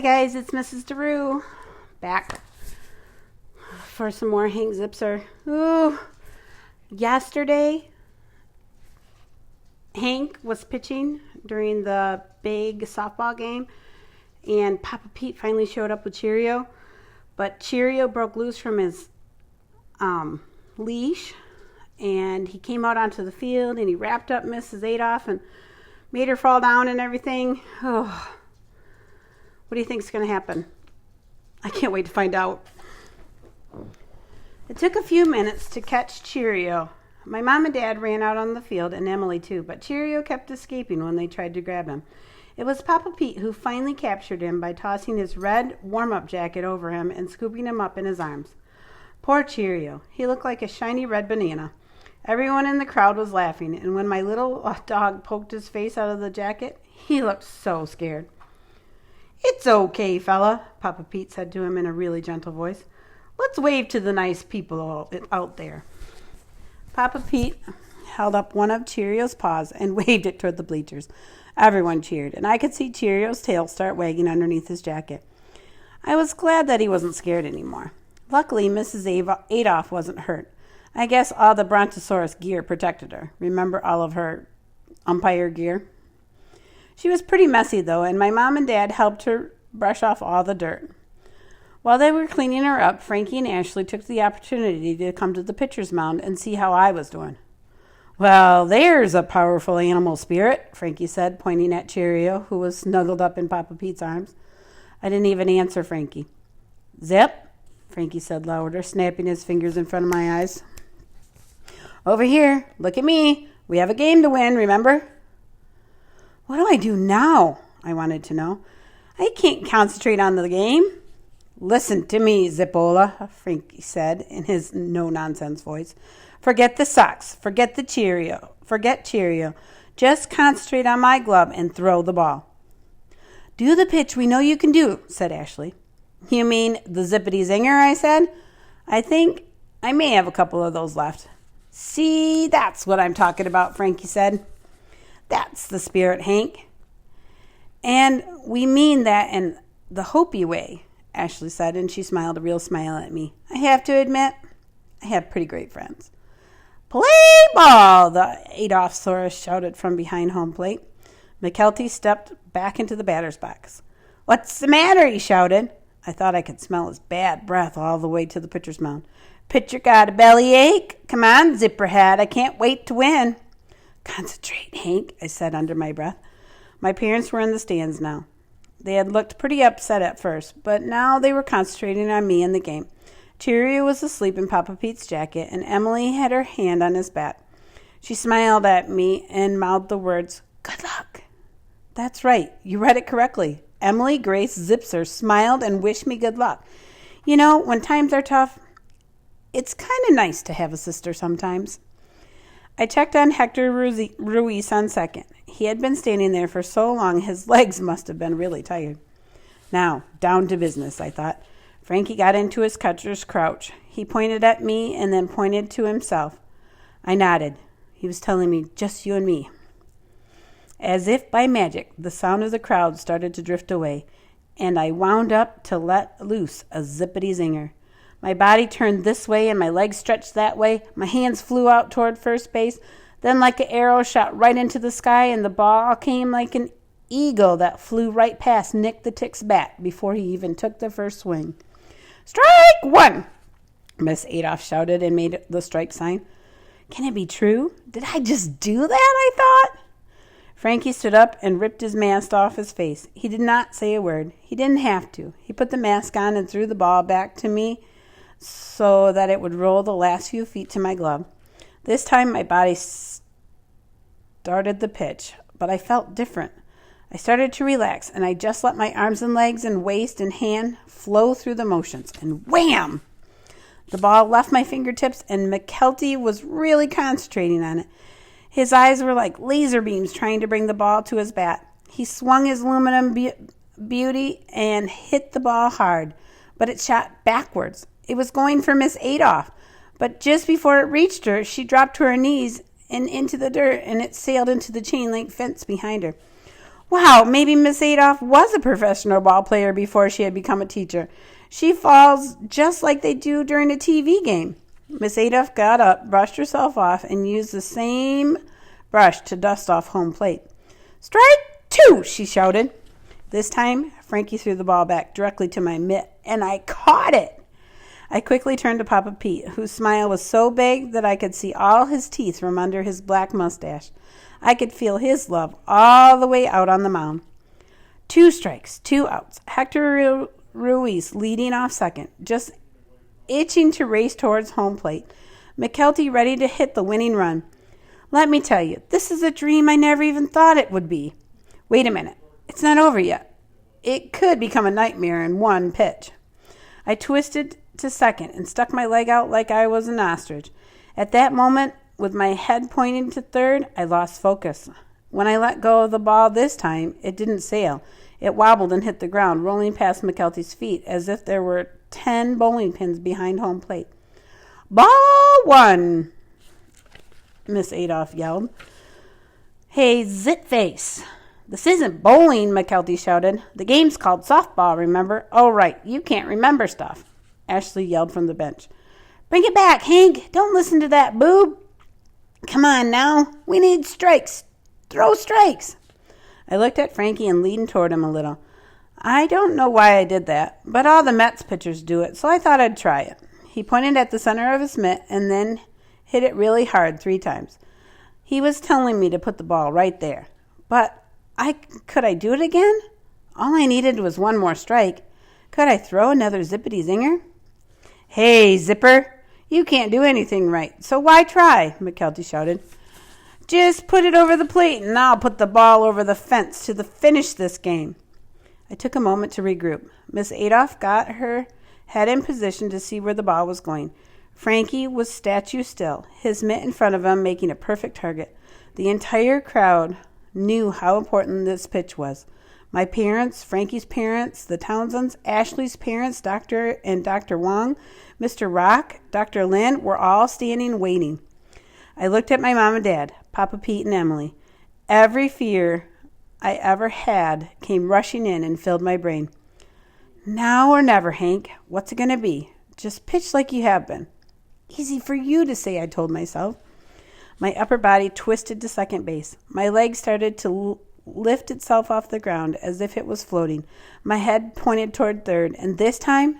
guys, it's Mrs. DeRue back for some more Hank Zipzer. Ooh, yesterday Hank was pitching during the big softball game, and Papa Pete finally showed up with Cheerio, but Cheerio broke loose from his leash, and he came out onto the field and he wrapped up Mrs. Adolph and made her fall down and everything. Oh, what do you think is going to happen? I can't wait to find out. It took a few minutes to catch Cheerio. My mom and dad ran out on the field, and Emily too, but Cheerio kept escaping when they tried to grab him. It was Papa Pete who finally captured him by tossing his red warm-up jacket over him and scooping him up in his arms. Poor Cheerio. He looked like a shiny red banana. Everyone in the crowd was laughing, and when my little dog poked his face out of the jacket, he looked so scared. "It's okay, fella," Papa Pete said to him in a really gentle voice. "Let's wave to the nice people out there." Papa Pete held up one of Cheerio's paws and waved it toward the bleachers. Everyone cheered, and I could see Cheerio's tail start wagging underneath his jacket. I was glad that he wasn't scared anymore. Luckily, Mrs. Adolph wasn't hurt. I guess all the Brontosaurus gear protected her. Remember all of her umpire gear? She was pretty messy, though, and my mom and dad helped her brush off all the dirt. While they were cleaning her up, Frankie and Ashley took the opportunity to come to the pitcher's mound and see how I was doing. "Well, there's a powerful animal spirit," Frankie said, pointing at Cheerio, who was snuggled up in Papa Pete's arms. I didn't even answer Frankie. "Zip," Frankie said louder, snapping his fingers in front of my eyes. "Over here. Look at me. We have a game to win, remember?" "What do I do now?" I wanted to know. "I can't concentrate on the game." "Listen to me, Zippola," Frankie said in his no-nonsense voice. "Forget the socks. Forget the Cheerio. Forget Cheerio. Just concentrate on my glove and throw the ball." "Do the pitch we know you can do," said Ashley. "You mean the Zippity Zinger?" I said. "I think I may have a couple of those left." "See, that's what I'm talking about," Frankie said. "That's the spirit, Hank." "And we mean that in the Hopi way," Ashley said, and she smiled a real smile at me. I have to admit, I have pretty great friends. "Play ball!" the Adolphosaurus shouted from behind home plate. McKelty stepped back into the batter's box. "What's the matter?" he shouted. I thought I could smell his bad breath all the way to the pitcher's mound. "Pitcher got a bellyache? Come on, Zipperhead, I can't wait to win." "Concentrate, Hank," I said under my breath. My parents were in the stands now. They had looked pretty upset at first, but now they were concentrating on me and the game. Cheerio was asleep in Papa Pete's jacket, and Emily had her hand on his bat. She smiled at me and mouthed the words, "Good luck." That's right, you read it correctly. Emily Grace Zipzer smiled and wished me good luck. You know, when times are tough, it's kind of nice to have a sister sometimes. I checked on Hector Ruiz on second. He had been standing there for so long his legs must have been really tired. Now, down to business, I thought. Frankie got into his catcher's crouch. He pointed at me and then pointed to himself. I nodded. He was telling me, "Just you and me." As if by magic, the sound of the crowd started to drift away, and I wound up to let loose a zippity zinger. My body turned this way and my legs stretched that way. My hands flew out toward first base. Then like an arrow shot right into the sky, and the ball came like an eagle that flew right past Nick the Tick's bat before he even took the first swing. "Strike one!" Miss Adolph shouted and made the strike sign. Can it be true? Did I just do that, I thought? Frankie stood up and ripped his mask off his face. He did not say a word. He didn't have to. He put the mask on and threw the ball back to me so that it would roll the last few feet to my glove. This time my body started the pitch, but I felt different. I started to relax, and I just let my arms and legs and waist and hand flow through the motions, and wham! The ball left my fingertips, and McKelty was really concentrating on it. His eyes were like laser beams trying to bring the ball to his bat. He swung his aluminum beauty and hit the ball hard, but it shot backwards. It was going for Miss Adolph, but just before it reached her, she dropped to her knees and into the dirt, and it sailed into the chain-link fence behind her. Wow, maybe Miss Adolph was a professional ball player before she had become a teacher. She falls just like they do during a TV game. Miss Adolph got up, brushed herself off, and used the same brush to dust off home plate. "Strike 2, she shouted. This time, Frankie threw the ball back directly to my mitt, and I caught it. I quickly turned to Papa Pete, whose smile was so big that I could see all his teeth from under his black mustache. I could feel his love all the way out on the mound. 2 strikes, 2 outs. Hector Ruiz leading off second, just itching to race towards home plate. McKelty ready to hit the winning run. Let me tell you, this is a dream I never even thought it would be. Wait a minute. It's not over yet. It could become a nightmare in one pitch. I twisted to second and stuck my leg out like I was an ostrich. At that moment, with my head pointing to third, I lost focus. When I let go of the ball this time, it didn't sail. It wobbled and hit the ground, rolling past McKelty's feet as if there were 10 bowling pins behind home plate. Ball 1, Miss Adolph yelled. Hey, Zipface. This isn't bowling, McKelty shouted. The game's called softball, remember? Oh, right, you can't remember stuff. Ashley yelled from the bench. Bring it back, Hank. Don't listen to that boob. Come on now. We need strikes. Throw strikes. I looked at Frankie and leaned toward him a little. I don't know why I did that, but all the Mets pitchers do it, so I thought I'd try it. He pointed at the center of his mitt and then hit it really hard 3 times. He was telling me to put the ball right there. But could I do it again? All I needed was 1 more strike. Could I throw another Zippity Zinger? Hey, Zipper, you can't do anything right, so why try? McKelty shouted. Just put it over the plate and I'll put the ball over the fence to finish this game. I took a moment to regroup. Miss Adolph got her head in position to see where the ball was going. Frankie was statue still, his mitt in front of him making a perfect target. The entire crowd knew how important this pitch was. My parents, Frankie's parents, the Townsends, Ashley's parents, Dr. and Dr. Wong, Mr. Rock, Dr. Lin were all standing waiting. I looked at my mom and dad, Papa Pete and Emily. Every fear I ever had came rushing in and filled my brain. Now or never, Hank. What's it going to be? Just pitch like you have been. Easy for you to say, I told myself. My upper body twisted to second base. My leg started to lift itself off the ground as if it was floating. My head pointed toward third, and this time,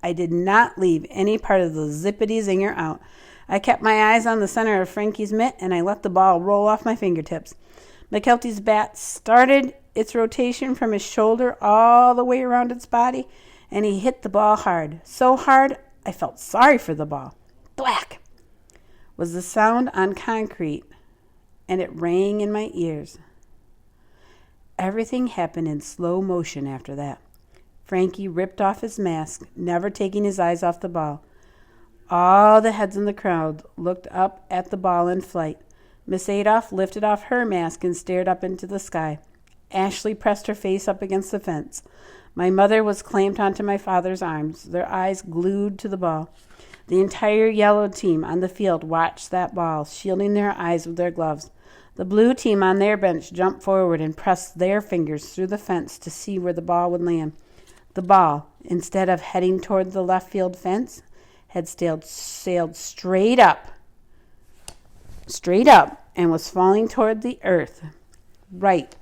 I did not leave any part of the Zippity Zinger out. I kept my eyes on the center of Frankie's mitt, and I let the ball roll off my fingertips. McKelty's bat started its rotation from his shoulder all the way around its body, and he hit the ball hard. So hard, I felt sorry for the ball. Thwack! Was the sound on concrete, and it rang in my ears. Everything happened in slow motion after that. Frankie ripped off his mask, never taking his eyes off the ball. All the heads in the crowd looked up at the ball in flight. Miss Adolph lifted off her mask and stared up into the sky. Ashley pressed her face up against the fence. My mother was clamped onto my father's arms, their eyes glued to the ball. The entire yellow team on the field watched that ball, shielding their eyes with their gloves. The blue team on their bench jumped forward and pressed their fingers through the fence to see where the ball would land. The ball, instead of heading toward the left field fence, had sailed straight up, and was falling toward the earth, right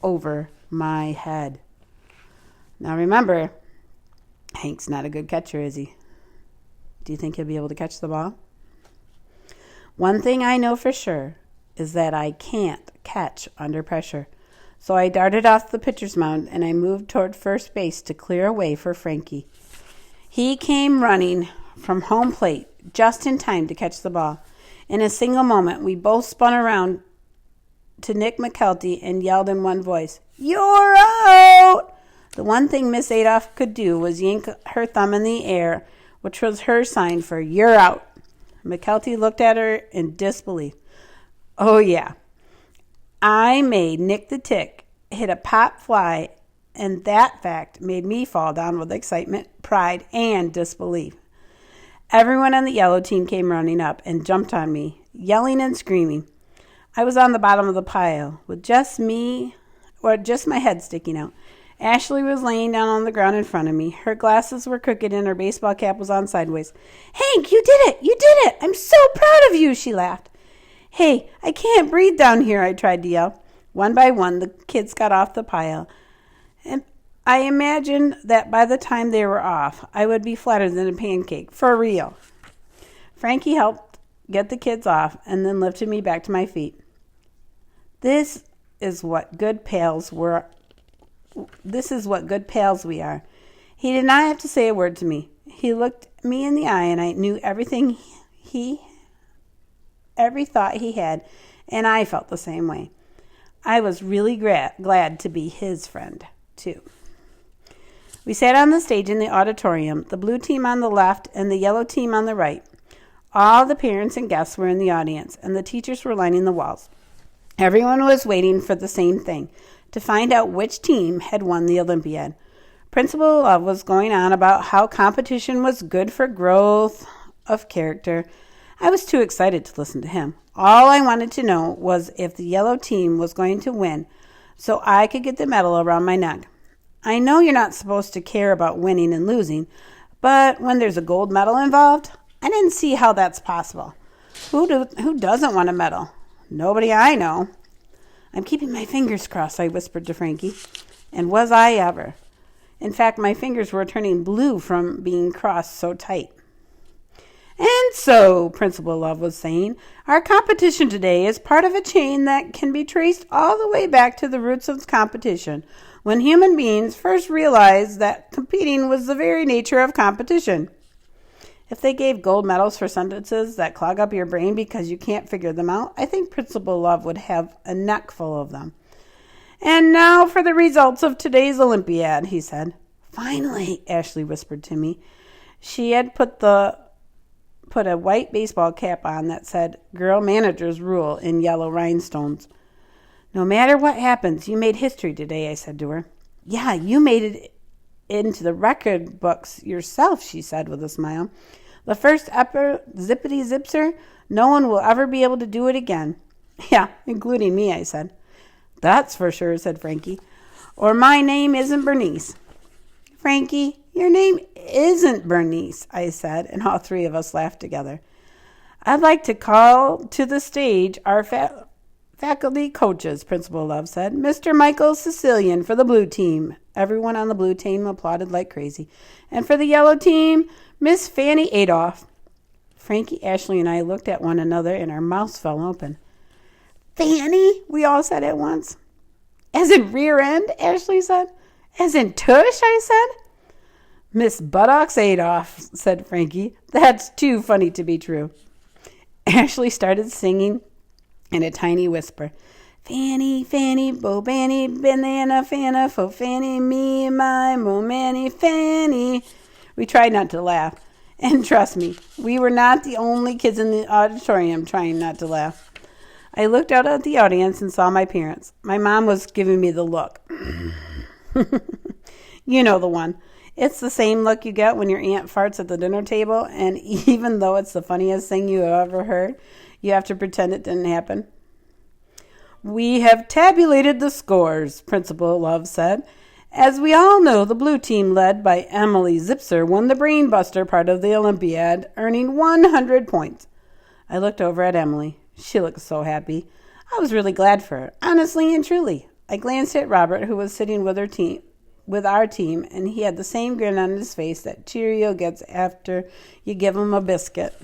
over my head. Now remember, Hank's not a good catcher, is he? Do you think he'll be able to catch the ball? One thing I know for sure is that I can't catch under pressure. So I darted off the pitcher's mound and I moved toward first base to clear a way for Frankie. He came running from home plate just in time to catch the ball. In a single moment, we both spun around to Nick McKelty and yelled in one voice, "You're out!" The one thing Miss Adolph could do was yank her thumb in the air, which was her sign for "You're out." McKelty looked at her in disbelief. Oh, yeah. I made Nick the Tick hit a pop fly, and that fact made me fall down with excitement, pride, and disbelief. Everyone on the yellow team came running up and jumped on me, yelling and screaming. I was on the bottom of the pile, with just me or just my head sticking out. Ashley was laying down on the ground in front of me. Her glasses were crooked and her baseball cap was on sideways. "Hank, you did it! You did it! I'm so proud of you!" she laughed. "Hey, I can't breathe down here," I tried to yell. One by one, the kids got off the pile, and I imagined that by the time they were off, I would be flatter than a pancake, for real. Frankie helped get the kids off and then lifted me back to my feet. This is what good pals we are. He did not have to say a word to me. He looked me in the eye, and I knew every thought he had, and I felt the same way. I was really glad to be his friend, too. We sat on the stage in the auditorium, the blue team on the left and the yellow team on the right. All the parents and guests were in the audience, and the teachers were lining the walls. Everyone was waiting for the same thing, to find out which team had won the Olympiad. Principal Love was going on about how competition was good for growth of character. I was too excited to listen to him. All I wanted to know was if the yellow team was going to win, so I could get the medal around my neck. I know you're not supposed to care about winning and losing, but when there's a gold medal involved, I didn't see how that's possible. Who doesn't want a medal? Nobody I know. "I'm keeping my fingers crossed," I whispered to Frankie. And was I ever? In fact, my fingers were turning blue from being crossed so tight. "And so," Principal Love was saying, "our competition today is part of a chain that can be traced all the way back to the roots of competition, when human beings first realized that competing was the very nature of competition." If they gave gold medals for sentences that clog up your brain because you can't figure them out, I think Principal Love would have a neck full of them. "And now for the results of today's Olympiad," he said. "Finally," Ashley whispered to me. She had put a white baseball cap on that said "Girl Managers Rule" in yellow rhinestones. "No matter what happens, you made history today," I said to her. "Yeah, you made it into the record books yourself," she said with a smile. "The first ever Zippity Zipzer, no one will ever be able to do it again." "Yeah, including me," I said. "That's for sure," said Frankie. "Or my name isn't Bernice." "Frankie, your name isn't Bernice," I said, and all three of us laughed together. "I'd like to call to the stage our faculty coaches," Principal Love said. "Mr. Michael Sicilian for the blue team." Everyone on the blue team applauded like crazy. "And for the yellow team, Miss Fanny Adolph." Frankie, Ashley, and I looked at one another, and our mouths fell open. "Fanny?" we all said at once. "As in rear end?" Ashley said. "As in tush?" I said. "Miss Buttocks Adolph," said Frankie. "That's too funny to be true." Ashley started singing in a tiny whisper. "Fanny, Fanny, Bo Banny, banana, Fana, fo Fanny, me, my, mo manny, Fanny." We tried not to laugh. And trust me, we were not the only kids in the auditorium trying not to laugh. I looked out at the audience and saw my parents. My mom was giving me the look. You know the one. It's the same look you get when your aunt farts at the dinner table, and even though it's the funniest thing you have ever heard, you have to pretend it didn't happen. "We have tabulated the scores," Principal Love said. "As we all know, the blue team, led by Emily Zipzer, won the brainbuster part of the Olympiad, earning 100 points. I looked over at Emily. She looked so happy. I was really glad for her, honestly and truly. I glanced at Robert, who was sitting with our team, and he had the same grin on his face that Cheerio gets after you give him a biscuit.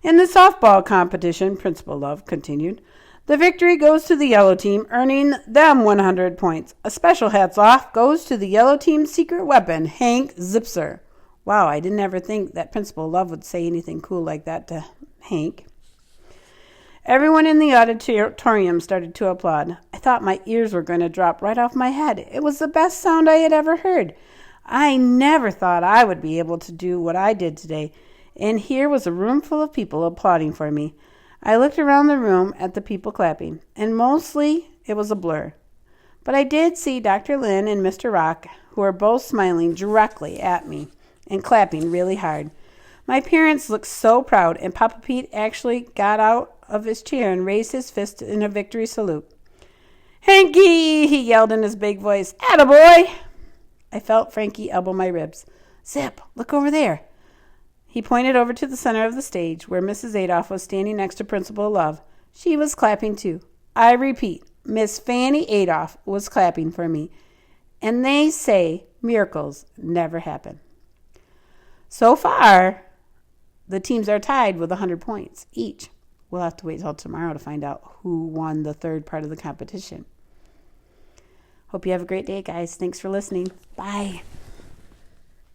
"In the softball competition," Principal Love continued, "the victory goes to the yellow team, earning them 100 points. A special hats off goes to the yellow team's secret weapon, Hank Zipzer." Wow, I didn't ever think that Principal Love would say anything cool like that to Hank. Everyone in the auditorium started to applaud. I thought my ears were going to drop right off my head. It was the best sound I had ever heard. I never thought I would be able to do what I did today, and here was a room full of people applauding for me. I looked around the room at the people clapping, and mostly it was a blur. But I did see Dr. Lynn and Mr. Rock, who were both smiling directly at me and clapping really hard. My parents looked so proud, and Papa Pete actually got out of his chair and raised his fist in a victory salute. Hanky, he yelled in his big voice. Attaboy! I felt Frankie elbow my ribs. Zip, look over there. He pointed over to the center of the stage where Mrs. Adolph was standing next to Principal Love. She was clapping too. I repeat, Miss Fanny Adolph was clapping for me. And they say miracles never happen. So far, the teams are tied with 100 points each. We'll have to wait till tomorrow to find out who won the third part of the competition. Hope you have a great day, guys. Thanks for listening. Bye.